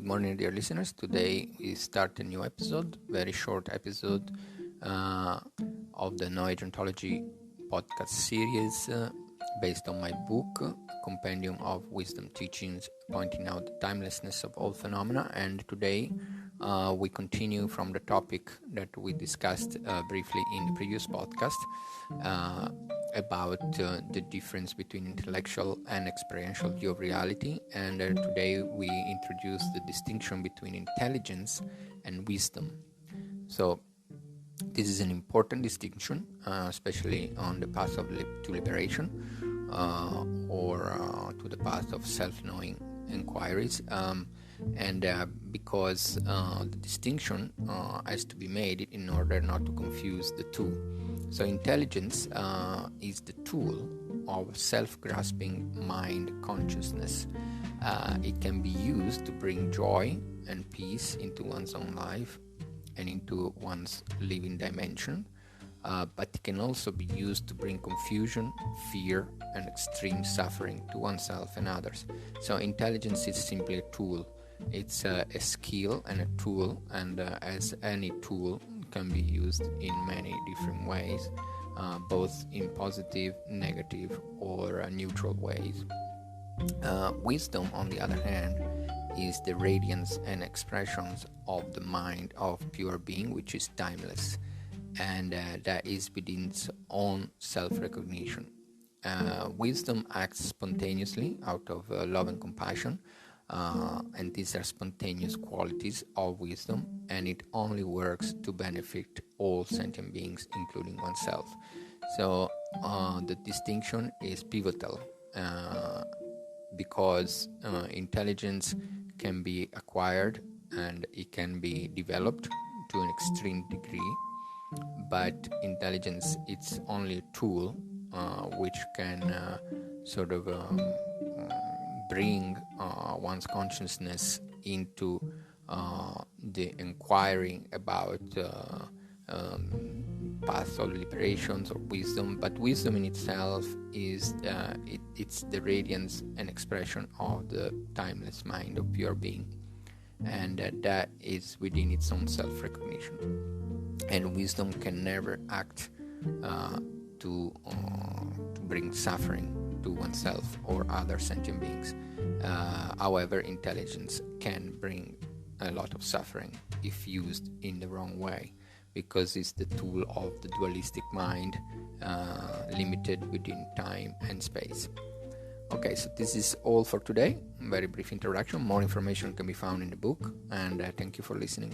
morning, dear listeners. Today we start a new episode, very short episode of the No Age Ontology podcast series based on my book, a compendium of wisdom teachings pointing out the timelessness of all phenomena. And today we continue from the topic that we discussed briefly in the previous podcast about the difference between intellectual and experiential view of reality. And today we introduce the distinction between intelligence and wisdom. So this is an important distinction, especially on the path of to liberation or to the path of self-knowing inquiries, and because the distinction has to be made in order not to confuse the two. So intelligence is the tool of self-grasping mind consciousness. It can be used to bring joy and peace into one's own life and into one's living dimension, but it can also be used to bring confusion, fear, and extreme suffering to oneself and others. So intelligence is simply a tool. It's a skill and a tool, and as any tool, can be used in many different ways, both in positive, negative, or neutral ways. Wisdom, on the other hand, is the radiance and expressions of the mind of pure being, which is timeless, and that is within its own self-recognition. Wisdom acts spontaneously out of love and compassion, and these are spontaneous qualities of wisdom, and it only works to benefit all sentient beings, including oneself. So the distinction is pivotal because intelligence can be acquired and it can be developed to an extreme degree, but intelligence, it's only a tool which can bring one's consciousness into the inquiring about paths of liberations or wisdom. But wisdom in itself is it's the radiance and expression of the timeless mind of pure being, and that is within its own self-recognition. And wisdom can never act to bring suffering to oneself or other sentient beings. However, intelligence can bring a lot of suffering if used in the wrong way, because it's the tool of the dualistic mind, limited within time and space. Okay, so this is all for today. Very brief introduction. More information can be found in the book, and thank you for listening.